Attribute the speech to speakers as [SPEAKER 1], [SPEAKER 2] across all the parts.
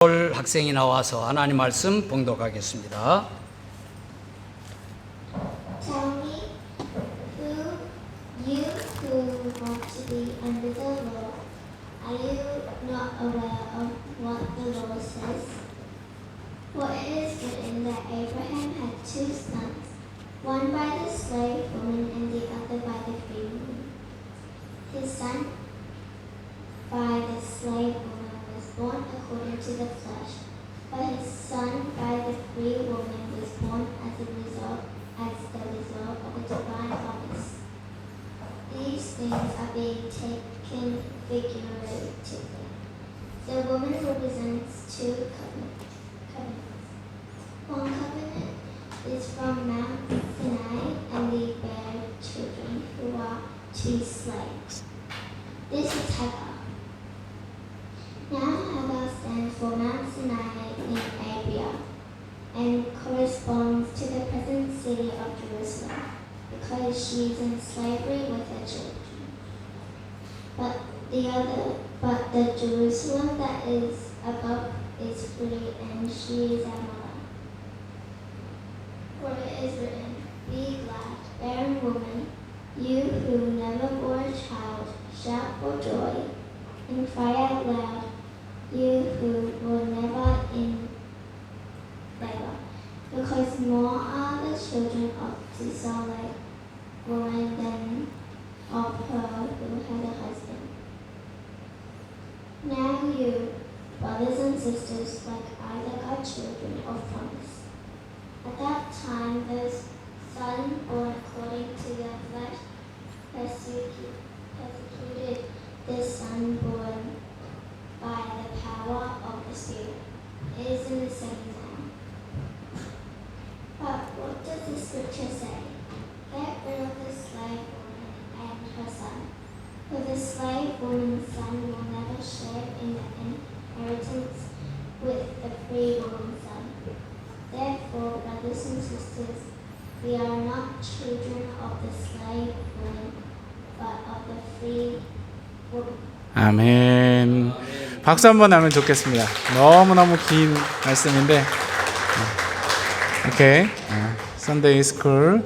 [SPEAKER 1] 학생이 나와서 하나님 말씀 봉독하겠습니다.
[SPEAKER 2] Tell me you who want to be under the law, are you not aware of what the law says? For it is written that Abraham had two sons, one by the slave woman and the other by the free woman. His son by the slave woman was born according to the flesh, but his son by the free woman was born as the result of a divine promise. These things are being taken figuratively. The woman represents two covenants. One covenant is from Mount Sinai, and they bear children who are to be slaves. This is Hagar. Now Hagar stands for Mount Sinai in Arabia and corresponds to the present city of Jerusalem because she is in slavery with her children. But the Jerusalem that is above is free, and she is our mother. For it is written, "Be glad, barren woman, you who never bore a child, shout for joy and cry out loud, you who were never in labor, because more are the children of the desolate woman than of her who had a husband." Now you, brothers and sisters, like Isaac, are children of promise. At that time the son born according to the flesh persecuted the son born by the power of the Spirit. It is in the same now. But what does the scripture say? Get rid of the slave woman and her son, for the slave woman's son will never share in the inheritance with the free woman's son. Therefore, brothers and sisters, we are not children of the slave woman, but of the free woman.
[SPEAKER 3] 아멘. 박수 한번 하면 좋겠습니다. 너무너무 긴 말씀인데 오케이. Sunday School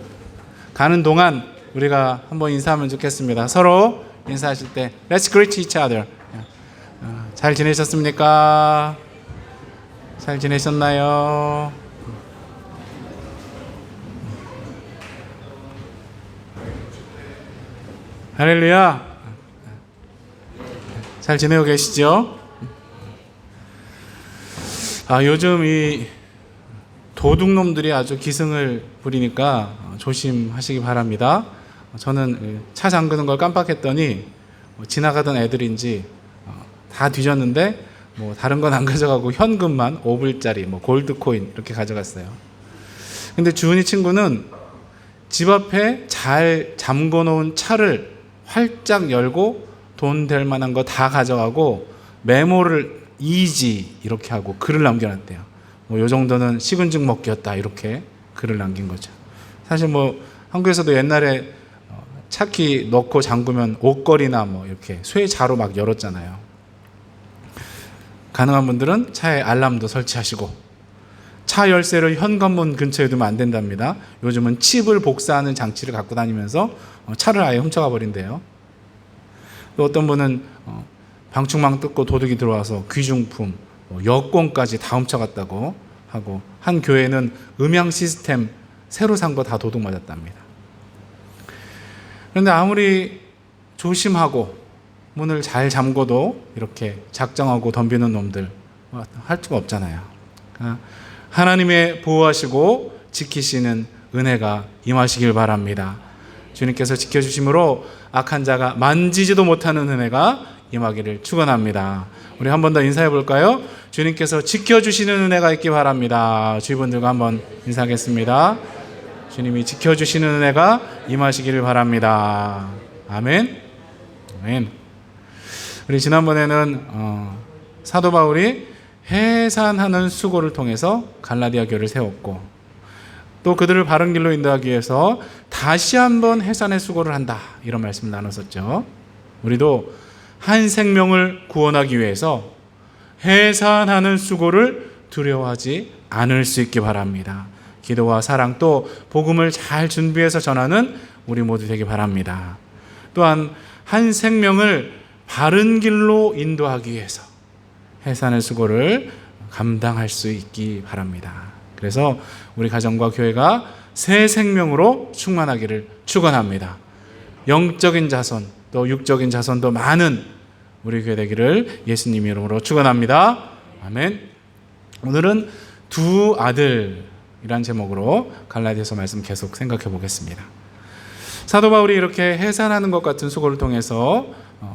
[SPEAKER 3] 가는 동안 우리가 한번 인사하면 좋겠습니다. 서로 인사하실 때 Let's greet each other. 잘 지내셨습니까? 잘 지내셨나요? 할렐루야. 잘 지내고 계시죠? 요즘 이 도둑놈들이 아주 기승을 부리니까 조심하시기 바랍니다. 저는 차 잠그는 걸 깜빡했더니 지나가던 애들인지 다 뒤졌는데 다른 건 안 가져가고 현금만 5불짜리 골드코인 이렇게 가져갔어요. 근데 주은이 친구는 집 앞에 잘 잠궈 놓은 차를 활짝 열고 돈 될 만한 거 다 가져가고 메모를 이지 이렇게 하고 글을 남겨놨대요. 요 정도는 식은죽 먹기였다 이렇게 글을 남긴 거죠. 사실 한국에서도 옛날에 차키 넣고 잠그면 옷걸이나 이렇게 쇠자로 막 열었잖아요. 가능한 분들은 차에 알람도 설치하시고 차 열쇠를 현관문 근처에 두면 안 된답니다. 요즘은 칩을 복사하는 장치를 갖고 다니면서 차를 아예 훔쳐가 버린대요. 또 어떤 분은 방충망 뜯고 도둑이 들어와서 귀중품, 여권까지 다 훔쳐갔다고 하고, 한 교회는 음향 시스템 새로 산 거 다 도둑 맞았답니다. 그런데 아무리 조심하고 문을 잘 잠궈도 이렇게 작정하고 덤비는 놈들 할 수가 없잖아요. 그러니까 하나님의 보호하시고 지키시는 은혜가 임하시길 바랍니다. 주님께서 지켜주심으로 악한 자가 만지지도 못하는 은혜가 임하기를 축원합니다. 우리 한 번 더 인사해 볼까요? 주님께서 지켜주시는 은혜가 있기 바랍니다. 주위분들과 한번 인사하겠습니다. 주님이 지켜주시는 은혜가 임하시기를 바랍니다. 아멘. 아멘. 우리 지난번에는 사도 바울이 해산하는 수고를 통해서 갈라디아 교회를 세웠고, 또 그들을 바른 길로 인도하기 위해서 다시 한번 해산의 수고를 한다 이런 말씀을 나눴었죠. 우리도 한 생명을 구원하기 위해서 해산하는 수고를 두려워하지 않을 수 있기 바랍니다. 기도와 사랑 또 복음을 잘 준비해서 전하는 우리 모두 되기 바랍니다. 또한 한 생명을 바른 길로 인도하기 위해서 해산의 수고를 감당할 수 있기 바랍니다. 그래서 우리 가정과 교회가 새 생명으로 충만하기를 축원합니다. 영적인 자손 또 육적인 자손도 많은 우리 교회 되기를 예수님 이름으로 축원합니다. 아멘. 오늘은 두 아들이란 제목으로 갈라디아서 말씀 계속 생각해 보겠습니다. 사도 바울이 이렇게 해산하는 것 같은 수고를 통해서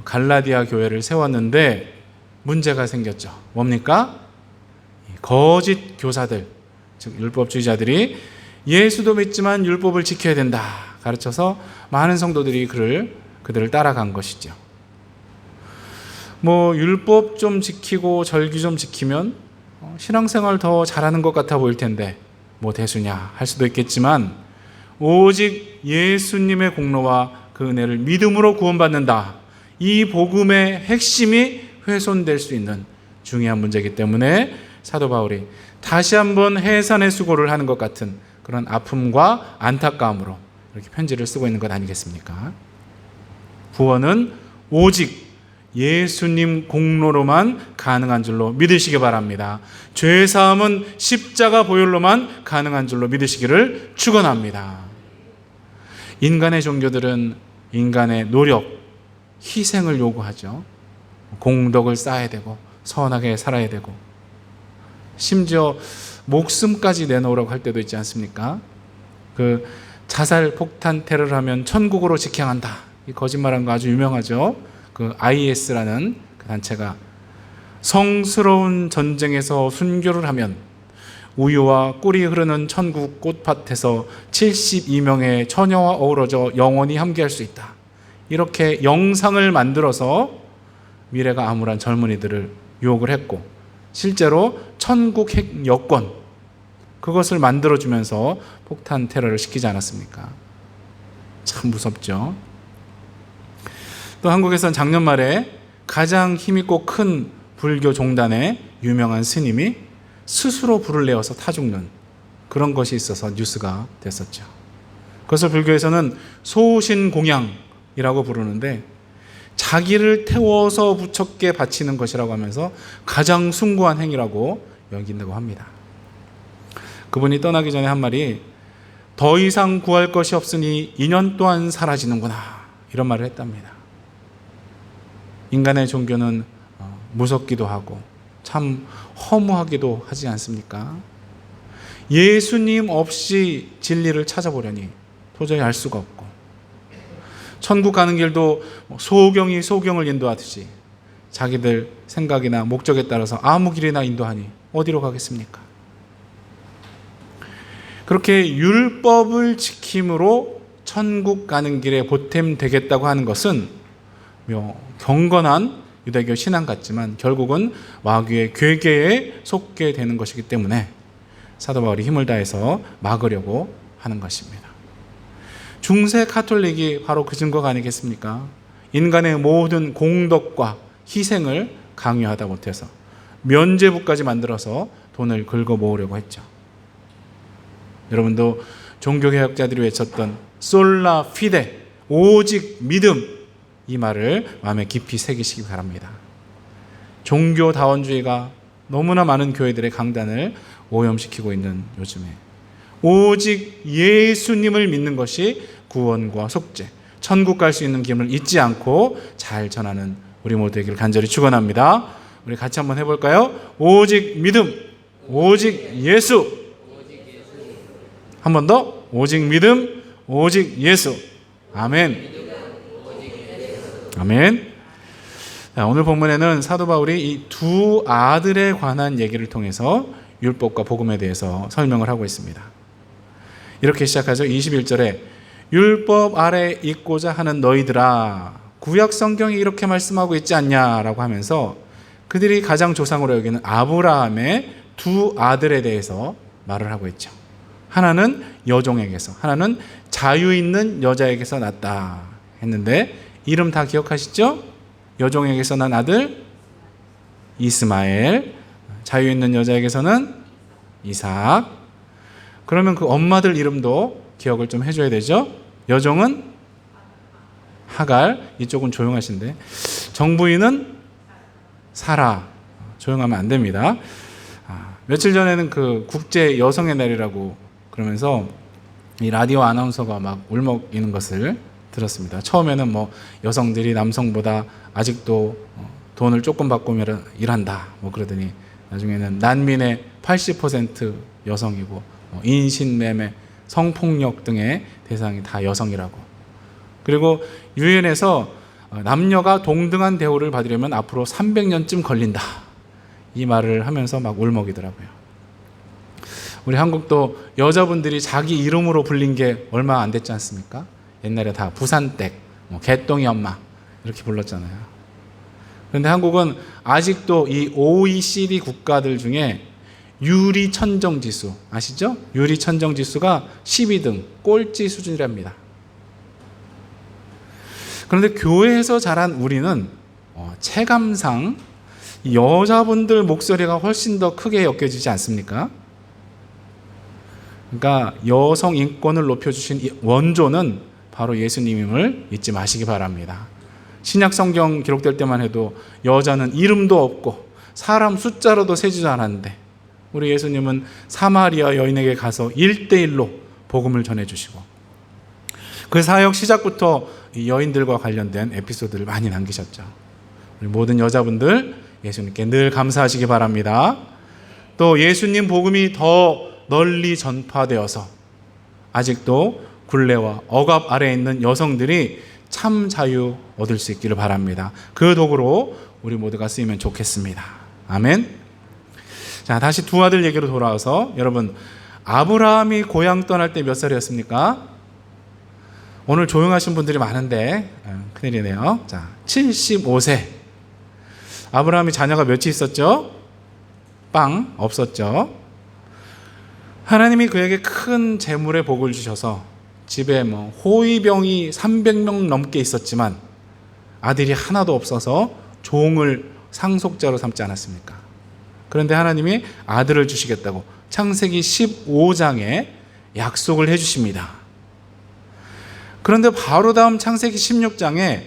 [SPEAKER 3] 갈라디아 교회를 세웠는데 문제가 생겼죠. 뭡니까? 거짓 교사들, 즉 율법주의자들이 예수도 믿지만 율법을 지켜야 된다 가르쳐서 많은 성도들이 그들을 따라간 것이죠. 율법 좀 지키고 절기 좀 지키면 신앙생활 더 잘하는 것 같아 보일 텐데 대수냐 할 수도 있겠지만 오직 예수님의 공로와 그 은혜를 믿음으로 구원받는다. 이 복음의 핵심이 훼손될 수 있는 중요한 문제이기 때문에 사도 바울이 다시 한번 해산의 수고를 하는 것 같은 그런 아픔과 안타까움으로 이렇게 편지를 쓰고 있는 것 아니겠습니까? 구원은 오직 예수님 공로로만 가능한 줄로 믿으시기 바랍니다. 죄사함은 십자가 보혈로만 가능한 줄로 믿으시기를 축원합니다. 인간의 종교들은 인간의 노력, 희생을 요구하죠. 공덕을 쌓아야 되고 선하게 살아야 되고 심지어 목숨까지 내놓으라고 할 때도 있지 않습니까? 자살 폭탄 테러를 하면 천국으로 직행한다. 이 거짓말한 거 아주 유명하죠. IS라는 그 단체가 성스러운 전쟁에서 순교를 하면 우유와 꿀이 흐르는 천국 꽃밭에서 72명의 처녀와 어우러져 영원히 함께할 수 있다. 이렇게 영상을 만들어서 미래가 암울한 젊은이들을 유혹을 했고 실제로 천국 핵 여권 그것을 만들어주면서 폭탄 테러를 시키지 않았습니까? 참 무섭죠. 또 한국에선 작년 말에 가장 힘있고 큰 불교 종단의 유명한 스님이 스스로 불을 내어서 타 죽는 그런 것이 있어서 뉴스가 됐었죠. 그것을 불교에서는 소신공양이라고 부르는데 자기를 태워서 부처께 바치는 것이라고 하면서 가장 숭고한 행위라고 여긴다고 합니다. 그분이 떠나기 전에 한 말이 더 이상 구할 것이 없으니 2년 동안 사라지는구나 이런 말을 했답니다. 인간의 종교는 무섭기도 하고 참 허무하기도 하지 않습니까? 예수님 없이 진리를 찾아보려니 도저히 알 수가 없고 천국 가는 길도 소경이 소경을 인도하듯이 자기들 생각이나 목적에 따라서 아무 길이나 인도하니 어디로 가겠습니까? 그렇게 율법을 지킴으로 천국 가는 길에 보탬되겠다고 하는 것은 경건한 유대교 신앙 같지만 결국은 마귀의 괴계에 속게 되는 것이기 때문에 사도 바울이 힘을 다해서 막으려고 하는 것입니다. 중세 카톨릭이 바로 그 증거가 아니겠습니까? 인간의 모든 공덕과 희생을 강요하다 못해서 면죄부까지 만들어서 돈을 긁어 모으려고 했죠. 여러분도 종교개혁자들이 외쳤던 솔라 피데 오직 믿음 이 말을 마음에 깊이 새기시기 바랍니다. 종교다원주의가 너무나 많은 교회들의 강단을 오염시키고 있는 요즘에 오직 예수님을 믿는 것이 구원과 속죄, 천국 갈 수 있는 길을 잊지 않고 잘 전하는 우리 모두 되기를 간절히 축원합니다. 우리 같이 한번 해볼까요? 오직 믿음, 오직 예수. 한 번 더, 오직 믿음, 오직 예수. 아멘. 아멘. 오늘 본문에는 사도 바울이 이 두 아들에 관한 얘기를 통해서 율법과 복음에 대해서 설명을 하고 있습니다. 이렇게 시작하죠. 21절에 율법 아래 있고자 하는 너희들아 구약 성경이 이렇게 말씀하고 있지 않냐라고 하면서 그들이 가장 조상으로 여기는 아브라함의 두 아들에 대해서 말을 하고 있죠. 하나는 여종에게서, 하나는 자유 있는 여자에게서 났다 했는데 이름 다 기억하시죠? 여종에게서 난 아들 이스마엘, 자유 있는 여자에게서는 이삭. 그러면 그 엄마들 이름도 기억을 좀 해줘야 되죠. 여종은 하갈, 이쪽은 조용하신데, 정부인은 사라. 조용하면 안 됩니다. 며칠 전에는 그 국제 여성의 날이라고 그러면서 이 라디오 아나운서가 막 울먹이는 것을 들었습니다. 처음에는 뭐 여성들이 남성보다 아직도 돈을 조금 받고 일한다 뭐 그러더니 나중에는 난민의 80% 여성이고 인신매매, 성폭력 등의 대상이 다 여성이라고. 그리고 유엔에서 남녀가 동등한 대우를 받으려면 앞으로 300년쯤 걸린다. 이 말을 하면서 막 울먹이더라고요. 우리 한국도 여자분들이 자기 이름으로 불린 게 얼마 안 됐지 않습니까? 옛날에 다 부산댁, 개똥이 엄마 이렇게 불렀잖아요. 그런데 한국은 아직도 이 OECD 국가들 중에 유리천정지수 아시죠? 유리천정지수가 12등 꼴찌 수준이랍니다. 그런데 교회에서 자란 우리는 체감상 여자분들 목소리가 훨씬 더 크게 엮여지지 않습니까? 그러니까 여성 인권을 높여주신 이 원조는 바로 예수님임을 잊지 마시기 바랍니다. 신약 성경 기록될 때만 해도 여자는 이름도 없고 사람 숫자로도 세지도 않았는데 우리 예수님은 사마리아 여인에게 가서 1대1로 복음을 전해주시고 그 사역 시작부터 이 여인들과 관련된 에피소드를 많이 남기셨죠. 우리 모든 여자분들 예수님께 늘 감사하시기 바랍니다. 또 예수님 복음이 더 널리 전파되어서 아직도 굴레와 억압 아래에 있는 여성들이 참 자유 얻을 수 있기를 바랍니다. 그 도구로 우리 모두가 쓰이면 좋겠습니다. 아멘. 자, 다시 두 아들 얘기로 돌아와서 여러분, 아브라함이 고향 떠날 때 몇 살이었습니까? 오늘 조용하신 분들이 많은데 큰일이네요. 자, 75세. 아브라함이 자녀가 몇이 있었죠? 빵 없었죠. 하나님이 그에게 큰 재물의 복을 주셔서 집에 호위병이 300명 넘게 있었지만 아들이 하나도 없어서 종을 상속자로 삼지 않았습니까? 그런데 하나님이 아들을 주시겠다고 창세기 15장에 약속을 해주십니다. 그런데 바로 다음 창세기 16장에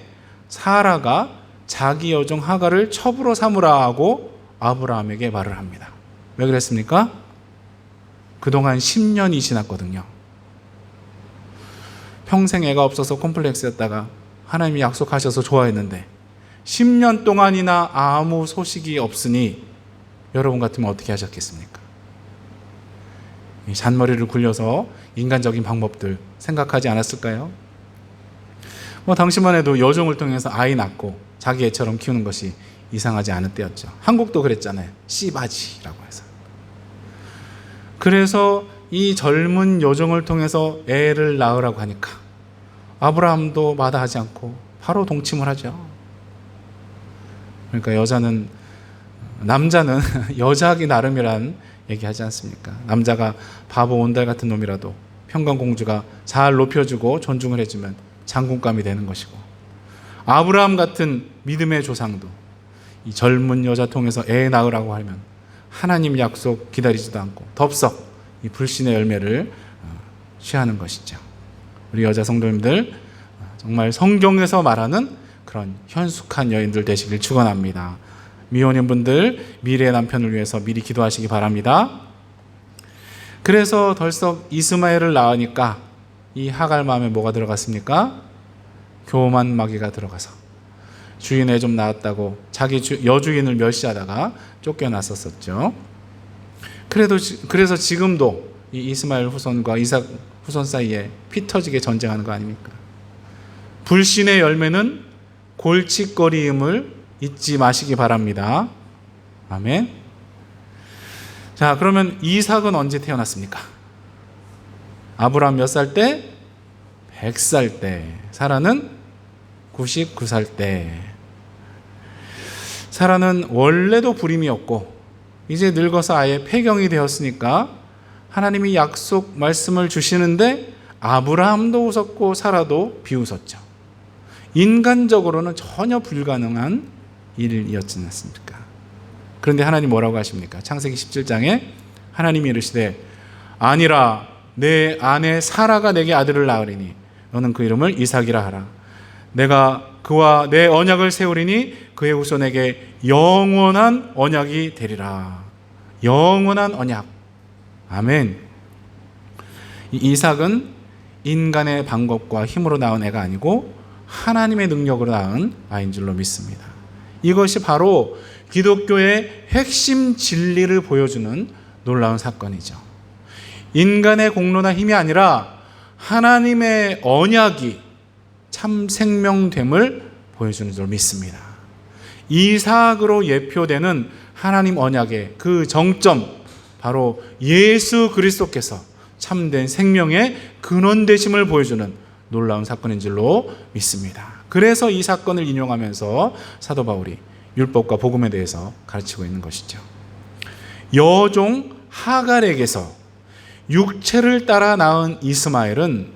[SPEAKER 3] 사라가 자기 여종 하갈을 첩으로 삼으라 하고 아브라함에게 말을 합니다. 왜 그랬습니까? 그동안 10년이 지났거든요. 평생 애가 없어서 콤플렉스였다가 하나님이 약속하셔서 좋아했는데 10년 동안이나 아무 소식이 없으니 여러분 같으면 어떻게 하셨겠습니까? 잔머리를 굴려서 인간적인 방법들 생각하지 않았을까요? 당시만 해도 여종을 통해서 아이 낳고 자기 애처럼 키우는 것이 이상하지 않을 때였죠. 한국도 그랬잖아요. 씨바지라고 해서. 그래서 이 젊은 여종을 통해서 애를 낳으라고 하니까 아브라함도 마다하지 않고 바로 동침을 하죠. 그러니까 남자는 여자하기 나름이란 얘기하지 않습니까? 남자가 바보 온달 같은 놈이라도 평강공주가 잘 높여주고 존중을 해주면 장군감이 되는 것이고, 아브라함 같은 믿음의 조상도 이 젊은 여자 통해서 애 낳으라고 하면 하나님 약속 기다리지도 않고 덥석 이 불신의 열매를 취하는 것이죠. 우리 여자 성도님들 정말 성경에서 말하는 그런 현숙한 여인들 되시길 축원합니다. 미혼인 분들 미래의 남편을 위해서 미리 기도하시기 바랍니다. 그래서 덜썩 이스마엘을 낳으니까 이 하갈 마음에 뭐가 들어갔습니까? 교만 마귀가 들어가서 주인 애 좀 낳았다고 자기 여주인을 멸시하다가 쫓겨났었죠. 그래서 지금도 이 이스마엘 후손과 이삭 후손 사이에 피 터지게 전쟁하는 거 아닙니까? 불신의 열매는 골칫거리임을 잊지 마시기 바랍니다. 아멘. 자, 그러면 이삭은 언제 태어났습니까? 아브라함 몇 살 때? 100살 때. 사라는 99살 때. 사라는 원래도 불임이었고 이제 늙어서 아예 폐경이 되었으니까 하나님이 약속 말씀을 주시는데 아브라함도 웃었고 사라도 비웃었죠. 인간적으로는 전혀 불가능한 일이었지 않습니까? 그런데 하나님 뭐라고 하십니까? 창세기 17장에 하나님이 이르시되 아니라 내 아내 사라가 내게 아들을 낳으리니 너는 그 이름을 이삭이라 하라. 내가 그와 내 언약을 세우리니 그의 후손에게 영원한 언약이 되리라. 영원한 언약. 아멘. 이 이삭은 인간의 방법과 힘으로 낳은 애가 아니고 하나님의 능력으로 낳은 아이인 줄로 믿습니다. 이것이 바로 기독교의 핵심 진리를 보여주는 놀라운 사건이죠. 인간의 공로나 힘이 아니라 하나님의 언약이 참 생명됨을 보여주는 줄 믿습니다. 이삭으로 예표되는 하나님 언약의 그 정점, 바로 예수 그리스도께서 참된 생명의 근원 되심을 보여주는 놀라운 사건인 줄로 믿습니다. 그래서 이 사건을 인용하면서 사도 바울이 율법과 복음에 대해서 가르치고 있는 것이죠. 여종 하갈에게서 육체를 따라 낳은 이스마엘은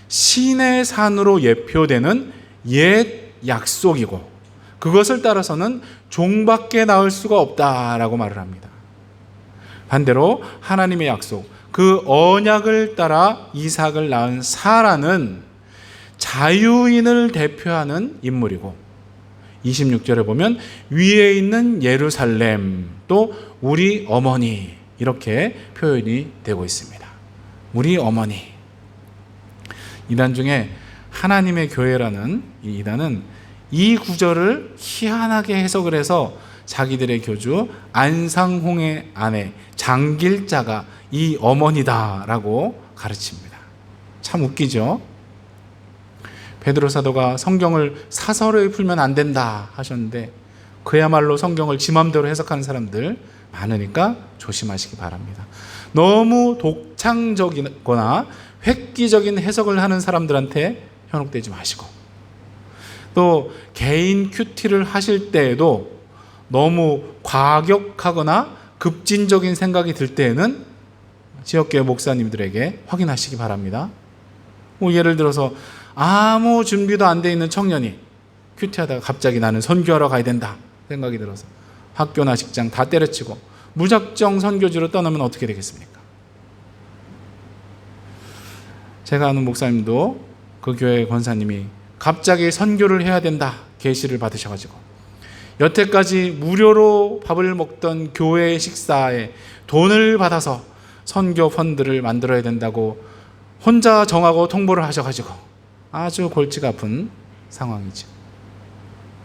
[SPEAKER 3] 신의 산으로 예표되는 옛 약속이고 그것을 따라서는 종밖에 낳을 수가 없다라고 말을 합니다. 반대로 하나님의 약속, 그 언약을 따라 이삭을 낳은 사라는 자유인을 대표하는 인물이고 26절에 보면 위에 있는 예루살렘 또 우리 어머니 이렇게 표현이 되고 있습니다. 우리 어머니. 이단 중에 하나님의 교회라는 이 이단은 이 구절을 희한하게 해석을 해서 자기들의 교주 안상홍의 아내 장길자가 이 어머니다라고 가르칩니다. 참 웃기죠? 베드로 사도가 성경을 사설에 풀면 안 된다 하셨는데 그야말로 성경을 지 맘대로 해석하는 사람들 많으니까 조심하시기 바랍니다. 너무 독창적이거나 획기적인 해석을 하는 사람들한테 현혹되지 마시고 또 개인 큐티를 하실 때에도 너무 과격하거나 급진적인 생각이 들 때에는 지역교회 목사님들에게 확인하시기 바랍니다. 예를 들어서 아무 준비도 안 돼 있는 청년이 큐티하다가 갑자기 나는 선교하러 가야 된다 생각이 들어서 학교나 직장 다 때려치고 무작정 선교지로 떠나면 어떻게 되겠습니까? 제가 아는 목사님도 그 교회 권사님이 갑자기 선교를 해야 된다 계시를 받으셔가지고 여태까지 무료로 밥을 먹던 교회 식사에 돈을 받아서 선교 펀드를 만들어야 된다고 혼자 정하고 통보를 하셔가지고 아주 골치가 아픈 상황이죠.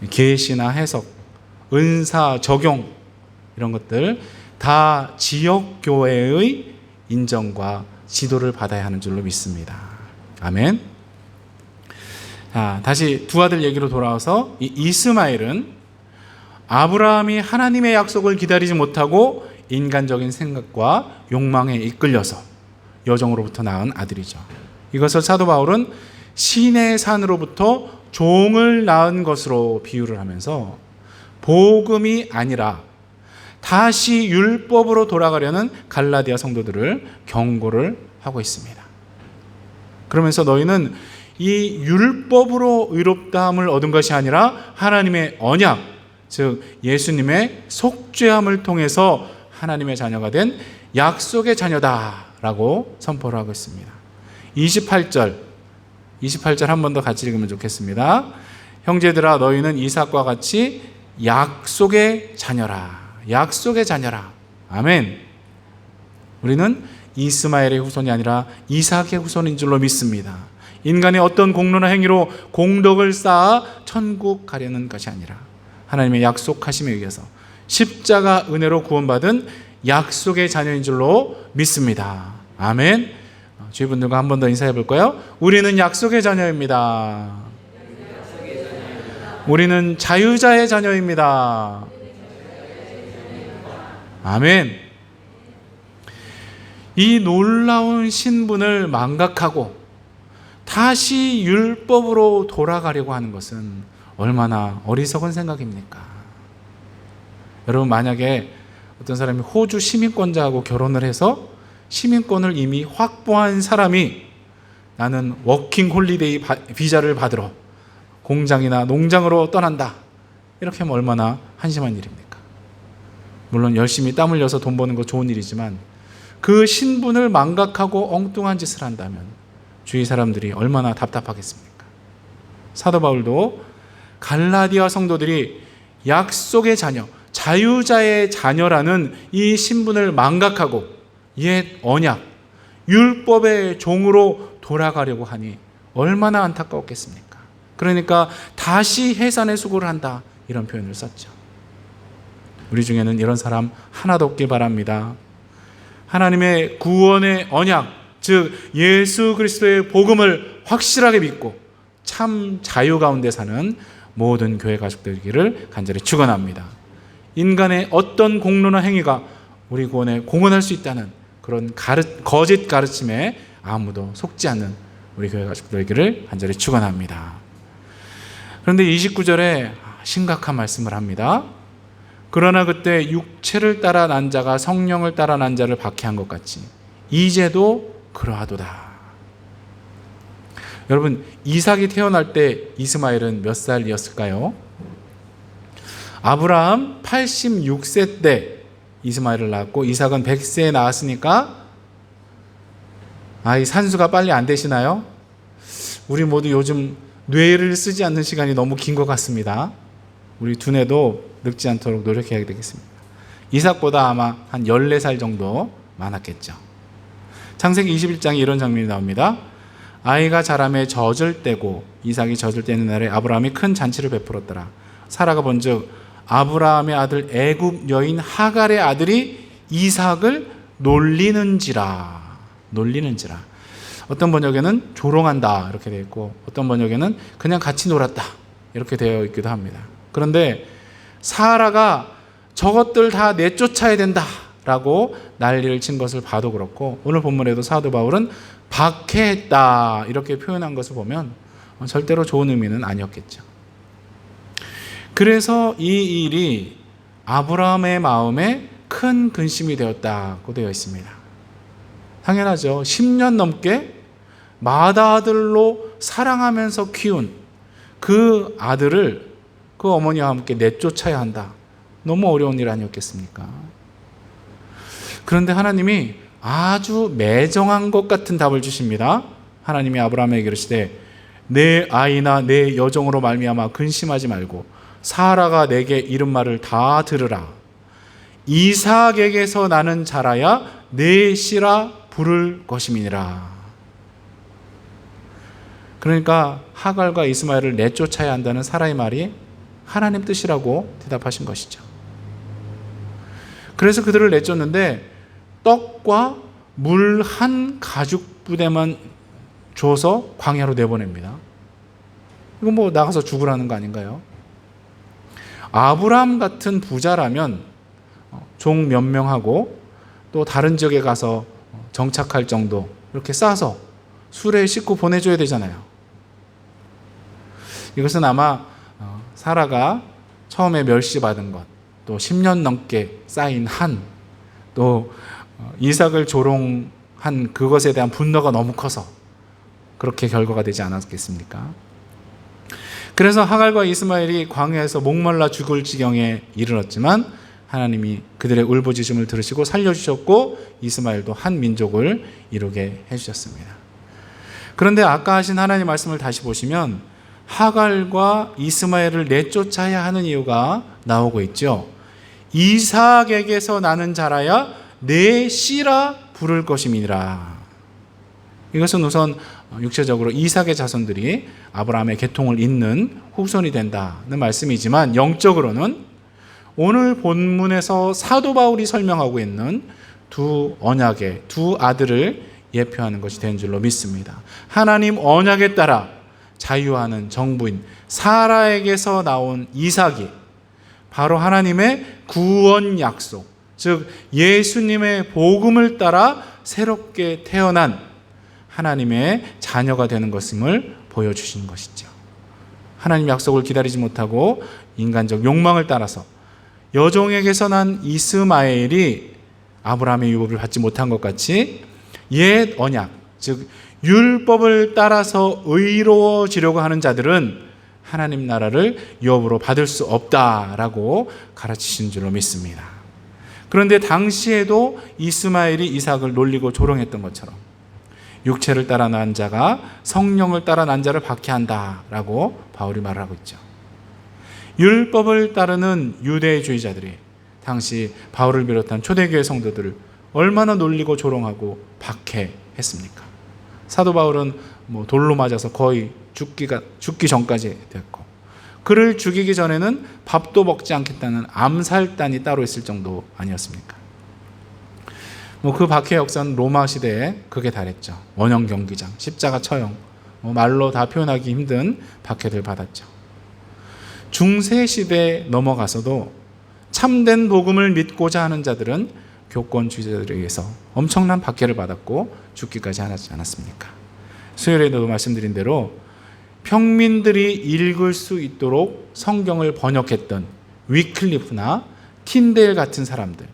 [SPEAKER 3] 계시나 해석, 은사 적용 이런 것들 다 지역교회의 인정과 지도를 받아야 하는 줄로 믿습니다. 아멘. 자, 다시 두 아들 얘기로 돌아와서 이 이스마엘은 아브라함이 하나님의 약속을 기다리지 못하고 인간적인 생각과 욕망에 이끌려서 여종으로부터 낳은 아들이죠. 이것을 사도 바울은 신의 산으로부터 종을 낳은 것으로 비유를 하면서 복음이 아니라 다시 율법으로 돌아가려는 갈라디아 성도들을 경고를 하고 있습니다. 그러면서 너희는 이 율법으로 의롭다함을 얻은 것이 아니라 하나님의 언약, 즉 예수님의 속죄함을 통해서 하나님의 자녀가 된 약속의 자녀다라고 선포를 하고 있습니다. 28절 한 번 더 같이 읽으면 좋겠습니다. 형제들아 너희는 이삭과 같이 약속의 자녀라. 약속의 자녀라. 아멘. 우리는 이스마엘의 후손이 아니라 이삭의 후손인 줄로 믿습니다. 인간의 어떤 공로나 행위로 공덕을 쌓아 천국 가려는 것이 아니라 하나님의 약속하심에 의해서 십자가 은혜로 구원받은 약속의 자녀인 줄로 믿습니다. 아멘. 주위 분들과 한 번 더 인사해 볼까요? 우리는 약속의 자녀입니다. 우리는 자유자의 자녀입니다. 아멘. 이 놀라운 신분을 망각하고 다시 율법으로 돌아가려고 하는 것은 얼마나 어리석은 생각입니까? 여러분, 만약에 어떤 사람이 호주 시민권자하고 결혼을 해서 시민권을 이미 확보한 사람이 나는 워킹 홀리데이 비자를 받으러 공장이나 농장으로 떠난다, 이렇게 하면 얼마나 한심한 일입니까? 물론 열심히 땀 흘려서 돈 버는 거 좋은 일이지만 그 신분을 망각하고 엉뚱한 짓을 한다면 주위 사람들이 얼마나 답답하겠습니까? 사도 바울도 갈라디아 성도들이 약속의 자녀, 자유자의 자녀라는 이 신분을 망각하고 옛 언약, 율법의 종으로 돌아가려고 하니 얼마나 안타까웠겠습니까? 그러니까 다시 해산의 수고를 한다, 이런 표현을 썼죠. 우리 중에는 이런 사람 하나도 없길 바랍니다. 하나님의 구원의 언약, 즉 예수 그리스도의 복음을 확실하게 믿고 참 자유 가운데 사는 모든 교회 가족들이기를 간절히 축원합니다. 인간의 어떤 공로나 행위가 우리 구원에 공헌할 수 있다는 그런 거짓 가르침에 아무도 속지 않는 우리 교회 가족들이기를 간절히 축원합니다. 그런데 29절에 심각한 말씀을 합니다. 그러나 그때 육체를 따라 난 자가 성령을 따라 난 자를 박해한 것 같이 이제도 그러하도다. 여러분, 이삭이 태어날 때 이스마엘은 몇 살이었을까요? 아브라함 86세 때 이스마엘을 낳았고 이삭은 100세에 낳았으니까 이 산수가 빨리 안 되시나요? 우리 모두 요즘 뇌를 쓰지 않는 시간이 너무 긴 것 같습니다. 우리 두뇌도 늙지 않도록 노력해야 되겠습니다. 이삭보다 아마 한 14살 정도 많았겠죠. 창세기 21장에 이런 장면이 나옵니다. 아이가 자라매 젖을 떼고 이삭이 젖을 떼는 날에 아브라함이 큰 잔치를 베풀었더라. 사라가 본즉 아브라함의 아들 애굽 여인 하갈의 아들이 이삭을 놀리는지라. 어떤 번역에는 조롱한다 이렇게 되어 있고 어떤 번역에는 그냥 같이 놀았다 이렇게 되어 있기도 합니다. 그런데 사라가 저것들 다 내쫓아야 된다라고 난리를 친 것을 봐도 그렇고 오늘 본문에도 사도 바울은 박해했다 이렇게 표현한 것을 보면 절대로 좋은 의미는 아니었겠죠. 그래서 이 일이 아브라함의 마음에 큰 근심이 되었다고 되어 있습니다. 당연하죠. 10년 넘게 맏아들로 사랑하면서 키운 그 아들을 그 어머니와 함께 내쫓아야 한다. 너무 어려운 일 아니었겠습니까? 그런데 하나님이 아주 매정한 것 같은 답을 주십니다. 하나님이 아브라함에게 이르시되 내 아이나 내 여종으로 말미암아 근심하지 말고 사라가 내게 이른 말을 다 들으라. 이삭에게서 나는 자라야 내 씨라 부를 것임이니라. 그러니까 하갈과 이스마엘을 내쫓아야 한다는 사라의 말이 하나님 뜻이라고 대답하신 것이죠. 그래서 그들을 내쫓는데 떡과 물 한 가죽 부대만 줘서 광야로 내보냅니다. 이건 뭐 나가서 죽으라는 거 아닌가요? 아브라함 같은 부자라면 종 몇 명하고 또 다른 지역에 가서 정착할 정도 이렇게 싸서 수레에 싣고 보내줘야 되잖아요. 이것은 아마 사라가 처음에 멸시받은 것, 또 10년 넘게 쌓인 한, 또 이삭을 조롱한 그것에 대한 분노가 너무 커서 그렇게 결과가 되지 않았겠습니까? 그래서 하갈과 이스마엘이 광야에서 목말라 죽을 지경에 이르렀지만 하나님이 그들의 울부짖음을 들으시고 살려주셨고 이스마엘도 한 민족을 이루게 해주셨습니다. 그런데 아까 하신 하나님 말씀을 다시 보시면 하갈과 이스마엘을 내쫓아야 하는 이유가 나오고 있죠. 이삭에게서 나는 자라야 내 씨라 부를 것임이니라. 이것은 우선 육체적으로 이삭의 자손들이 아브라함의 계통을 잇는 후손이 된다는 말씀이지만 영적으로는 오늘 본문에서 사도 바울이 설명하고 있는 두 언약의 두 아들을 예표하는 것이 된 줄로 믿습니다. 하나님 언약에 따라 자유하는 정부인 사라에게서 나온 이삭이 바로 하나님의 구원 약속, 즉 예수님의 복음을 따라 새롭게 태어난 하나님의 자녀가 되는 것임을 보여주신 것이죠. 하나님 약속을 기다리지 못하고 인간적 욕망을 따라서 여종에게서 난 이스마엘이 아브라함의 유업을 받지 못한 것 같이 옛 언약, 즉 율법을 따라서 의로워지려고 하는 자들은 하나님 나라를 유업으로 받을 수 없다라고 가르치신 줄로 믿습니다. 그런데 당시에도 이스마엘이 이삭을 놀리고 조롱했던 것처럼 육체를 따라 난 자가 성령을 따라 난 자를 박해한다라고 바울이 말하고 있죠. 율법을 따르는 유대주의자들이 당시 바울을 비롯한 초대교회 성도들을 얼마나 놀리고 조롱하고 박해했습니까? 사도 바울은 돌로 맞아서 거의 죽기 전까지 됐고, 그를 죽이기 전에는 밥도 먹지 않겠다는 암살단이 따로 있을 정도 아니었습니까? 그 박해 역사는 로마 시대에 극에 달했죠. 원형 경기장, 십자가 처형, 말로 다 표현하기 힘든 박해를 받았죠. 중세 시대에 넘어가서도 참된 복음을 믿고자 하는 자들은 교권주의자들에 의해서 엄청난 박해를 받았고 죽기까지 하지 않았습니까? 수요일에도 말씀드린 대로 평민들이 읽을 수 있도록 성경을 번역했던 위클리프나 틴데일 같은 사람들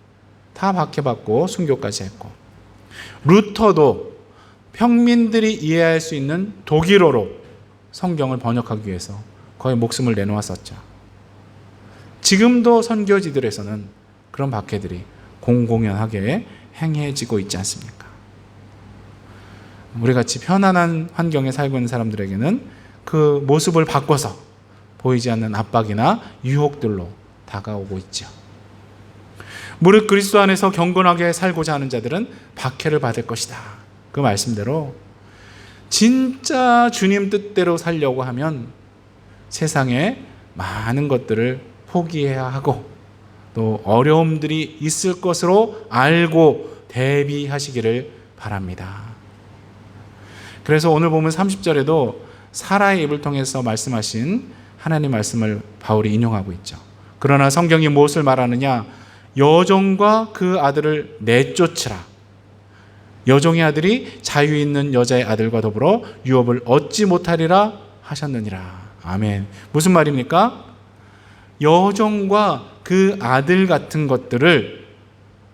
[SPEAKER 3] 다 박해받고 순교까지 했고, 루터도 평민들이 이해할 수 있는 독일어로 성경을 번역하기 위해서 거의 목숨을 내놓았었죠. 지금도 선교지들에서는 그런 박해들이 공공연하게 행해지고 있지 않습니까? 우리같이 편안한 환경에 살고 있는 사람들에게는 그 모습을 바꿔서 보이지 않는 압박이나 유혹들로 다가오고 있죠. 무릇 그리스도 안에서 경건하게 살고자 하는 자들은 박해를 받을 것이다. 그 말씀대로 진짜 주님 뜻대로 살려고 하면 세상에 많은 것들을 포기해야 하고 또 어려움들이 있을 것으로 알고 대비하시기를 바랍니다. 그래서 오늘 보면 30절에도 사라의 입을 통해서 말씀하신 하나님 말씀을 바울이 인용하고 있죠. 그러나 성경이 무엇을 말하느냐? 여종과 그 아들을 내쫓으라. 여종의 아들이 자유 있는 여자의 아들과 더불어 유업을 얻지 못하리라 하셨느니라. 아멘. 무슨 말입니까? 여종과 그 아들 같은 것들을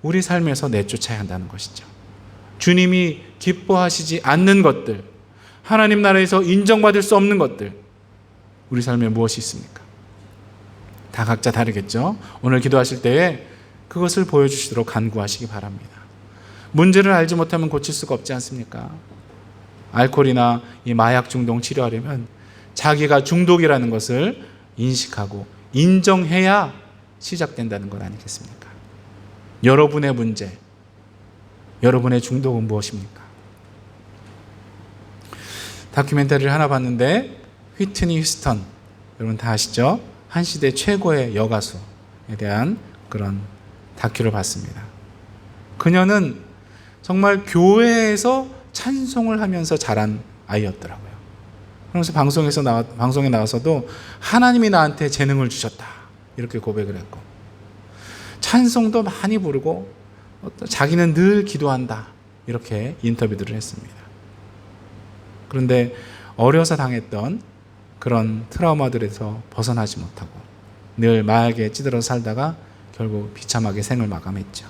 [SPEAKER 3] 우리 삶에서 내쫓아야 한다는 것이죠. 주님이 기뻐하시지 않는 것들, 하나님 나라에서 인정받을 수 없는 것들, 우리 삶에 무엇이 있습니까? 다 각자 다르겠죠. 오늘 기도하실 때에 그것을 보여주시도록 간구하시기 바랍니다. 문제를 알지 못하면 고칠 수가 없지 않습니까? 알코올이나 이 마약 중독 치료하려면 자기가 중독이라는 것을 인식하고 인정해야 시작된다는 것 아니겠습니까? 여러분의 문제, 여러분의 중독은 무엇입니까? 다큐멘터리를 하나 봤는데 휘트니 휴스턴, 여러분 다 아시죠? 한 시대 최고의 여가수에 대한 그런 다큐를 봤습니다. 그녀는 정말 교회에서 찬송을 하면서 자란 아이였더라고요. 그러면서 방송에 나와서도 하나님이 나한테 재능을 주셨다 이렇게 고백을 했고, 찬송도 많이 부르고 자기는 늘 기도한다 이렇게 인터뷰들을 했습니다. 그런데 어려서 당했던 그런 트라우마들에서 벗어나지 못하고 늘 마약에 찌들어 살다가 결국 비참하게 생을 마감했죠.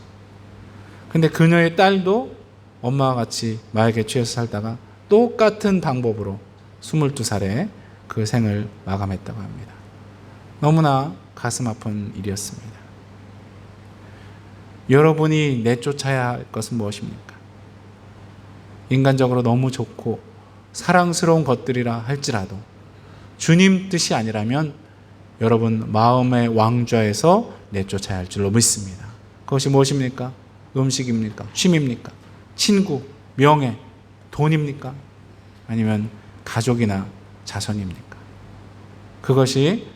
[SPEAKER 3] 근데 그녀의 딸도 엄마와 같이 마약에 취해서 살다가 똑같은 방법으로 22살에 그 생을 마감했다고 합니다. 너무나 가슴 아픈 일이었습니다. 여러분이 내쫓아야 할 것은 무엇입니까? 인간적으로 너무 좋고 사랑스러운 것들이라 할지라도 주님 뜻이 아니라면 여러분 마음의 왕좌에서 내쫓아야 할 줄로 믿습니다. 그것이 무엇입니까? 음식입니까? 취미입니까? 친구, 명예, 돈입니까? 아니면 가족이나 자손입니까? 그것이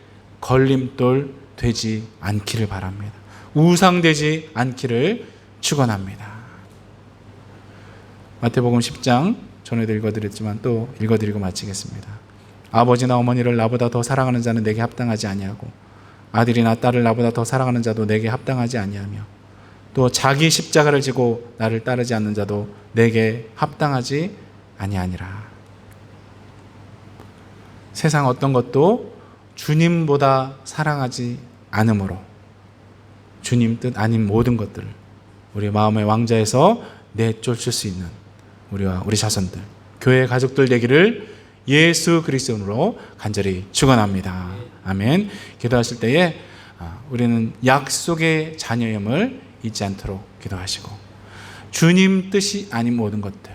[SPEAKER 3] 걸림돌 되지 않기를 바랍니다. 우상되지 않기를 축원합니다. 마태복음 10장 전에도 읽어드렸지만 또 읽어드리고 마치겠습니다. 아버지나 어머니를 나보다 더 사랑하는 자는 내게 합당하지 아니하고 아들이나 딸을 나보다 더 사랑하는 자도 내게 합당하지 아니하며 또 자기 십자가를 지고 나를 따르지 않는 자도 내게 합당하지 아니하니라. 세상 어떤 것도 주님보다 사랑하지 않으므로 주님 뜻 아닌 모든 것들을 우리 마음의 왕좌에서 내쫓을 수 있는 우리와 우리 자손들, 교회 가족들 되기를 예수 그리스도로 간절히 축원합니다. 아멘. 기도하실 때에 우리는 약속의 자녀임을 잊지 않도록 기도하시고 주님 뜻이 아닌 모든 것들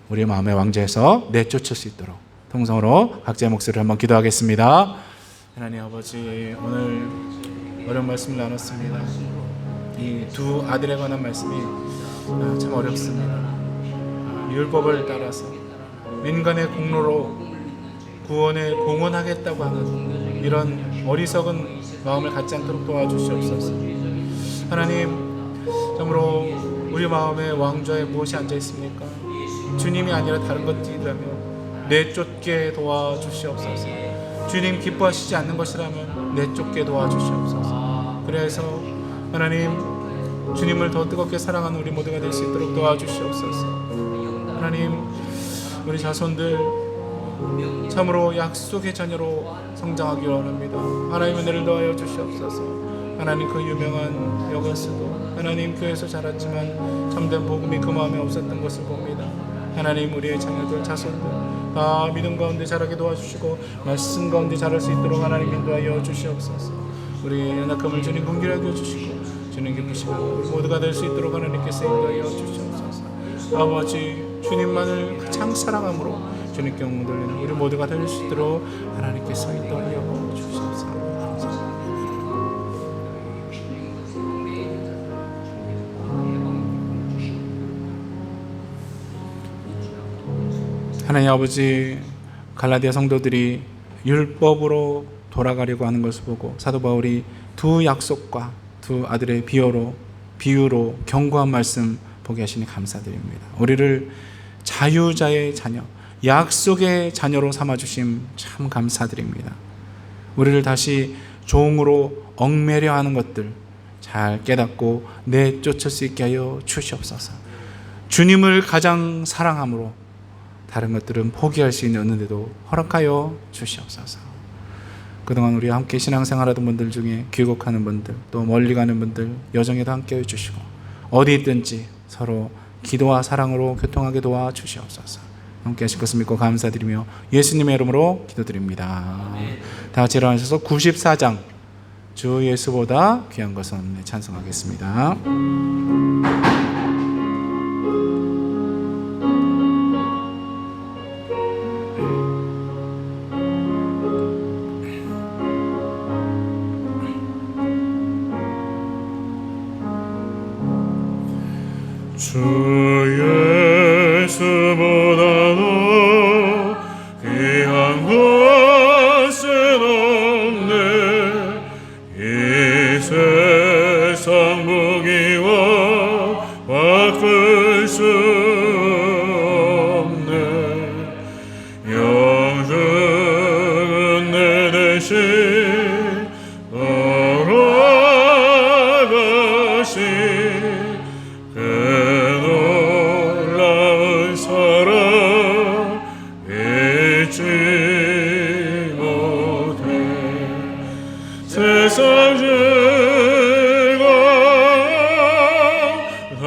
[SPEAKER 3] 우리 마음의 왕좌에서 내쫓을 수 있도록 통성으로 각자의 목소리를 한번 기도하겠습니다. 하나님 아버지, 오늘 어려운 말씀을 나눴습니다. 이 두 아들에 관한 말씀이 참 어렵습니다. 율법을 따라서 인간의 공로로 구원에 공헌하겠다고 하는 이런 어리석은 마음을 갖지 않도록 도와주시옵소서. 하나님, 참으로 우리 마음의 왕좌에 무엇이 앉아 있습니까? 주님이 아니라 다른 것들이라면 내쫓게 도와주시옵소서. 주님 기뻐하시지 않는 것이라면 내쫓게 도와주시옵소서. 그래서 하나님, 주님을 더 뜨겁게 사랑하는 우리 모두가 될 수 있도록 도와주시옵소서. 하나님, 우리 자손들 참으로 약속의 자녀로 성장하기 원합니다. 하나님 은혜를 더하여 주시옵소서. 하나님, 그 유명한 여가수도 하나님 교회에서 자랐지만 참된 복음이 그 마음에 없었던 것을 봅니다. 하나님, 우리의 자녀들, 자손들 다 믿음 가운데 자라게 도와주시고 말씀 가운데 자랄 수 있도록 하나님 인도하여 주시옵소서. 우리 연약함을 주님 긍휼하게 해주시고 주님 기쁘시고 우리 모두가 될 수 있도록 하나님께서 인도하여 주시옵소서. 아버지, 주님만을 가장 사랑함으로 주님께 영광 돌리는 우리 모두가 될 수 있도록 하나님께서 인도하여 주시옵소서. 하나님 아버지, 갈라디아 성도들이 율법으로 돌아가려고 하는 것을 보고 사도 바울이 두 약속과 두 아들의 비유로 경고한 말씀 보게 하시니 감사드립니다. 우리를 자유자의 자녀, 약속의 자녀로 삼아주심 참 감사드립니다. 우리를 다시 종으로 얽매려 하는 것들 잘 깨닫고 내쫓을 수 있게 하여 주시옵소서. 주님을 가장 사랑함으로 다른 것들은 포기할 수 있는 은혜도 허락하여 주시옵소서. 그동안 우리와 함께 신앙생활하던 분들 중에 귀국하는 분들, 또 멀리 가는 분들 여정에도 함께 해주시고 어디 있든지 서로 기도와 사랑으로 교통하게 도와주시옵소서. 함께 하실 것을 믿고 감사드리며 예수님의 이름으로 기도드립니다. 다 같이 일어나셔서 94장 주 예수보다 귀한 것은 없네 찬송하겠습니다.
[SPEAKER 4] 주 예수보다도 귀한 것은 없네. 이 세상 무기와 바꿀 수 없네. 영생은 내 대신 돌아가신 세상 죄가 다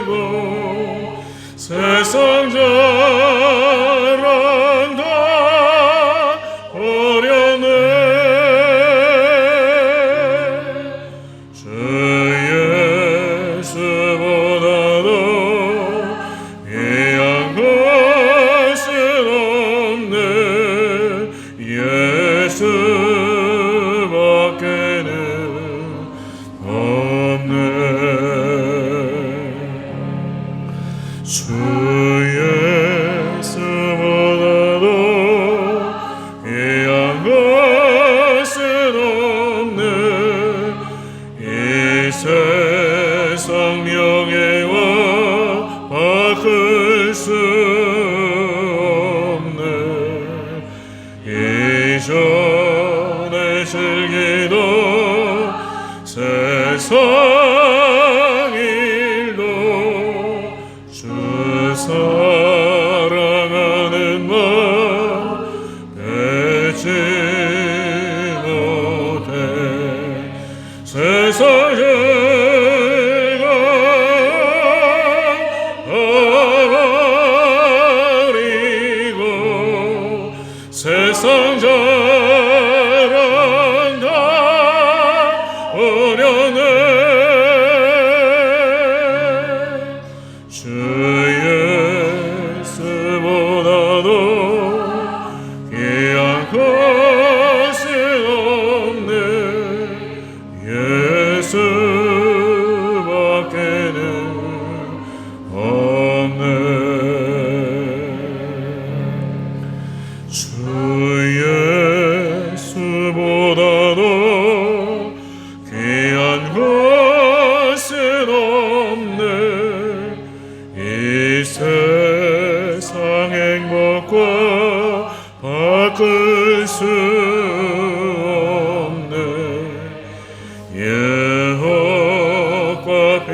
[SPEAKER 4] 버리고 세상 자랑 다 버렸네. 주 예수보다도 귀한 것은 없네. 예수밖에는 없네. 주 예수보다도 귀한 것은 없네. 이 세상 명예와 바꿀 수 이전의 즐기도 세상 일도 주 사랑하는 마음 맺지 못해. 세상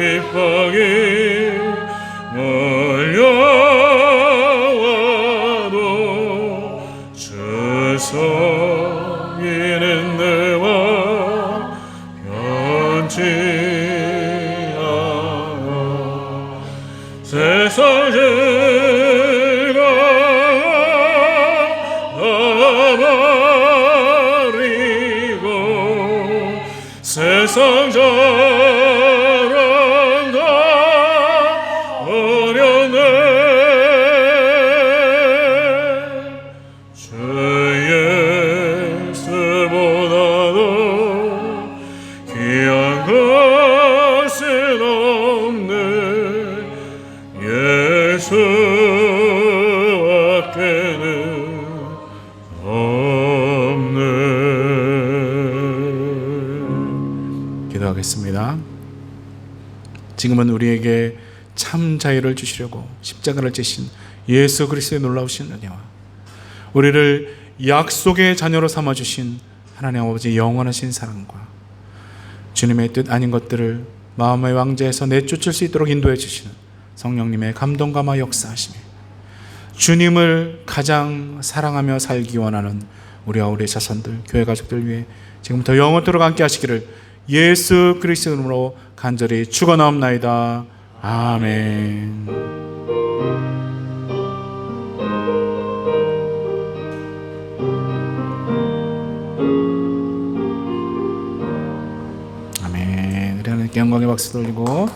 [SPEAKER 4] 핍박이 몰려와도 주 성인은 내와 변치 않아. 세상 즐거워버리고 세상 자랑 다 어렸네. 주 예수보다도 귀한 것은 없네. 예수밖에는 없네.
[SPEAKER 3] 기도하겠습니다. 지금은 우리에게 참 자유를 주시려고 십자가를 지신 예수 그리스도의 놀라우신 은혜와 우리를 약속의 자녀로 삼아주신 하나님 아버지의 영원하신 사랑과 주님의 뜻 아닌 것들을 마음의 왕좌에서 내쫓을 수 있도록 인도해 주시는 성령님의 감동감화 역사하시며 주님을 가장 사랑하며 살기 원하는 우리와 우리의 자손들, 교회 가족들 위해 지금부터 영원토록 함께 하시기를 예수 그리스도의 이름으로 간절히 축원하옵나이다. 아멘. 아멘. 우리 하나님께 영광의 박수 돌리고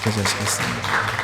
[SPEAKER 3] 기도하시겠습니다.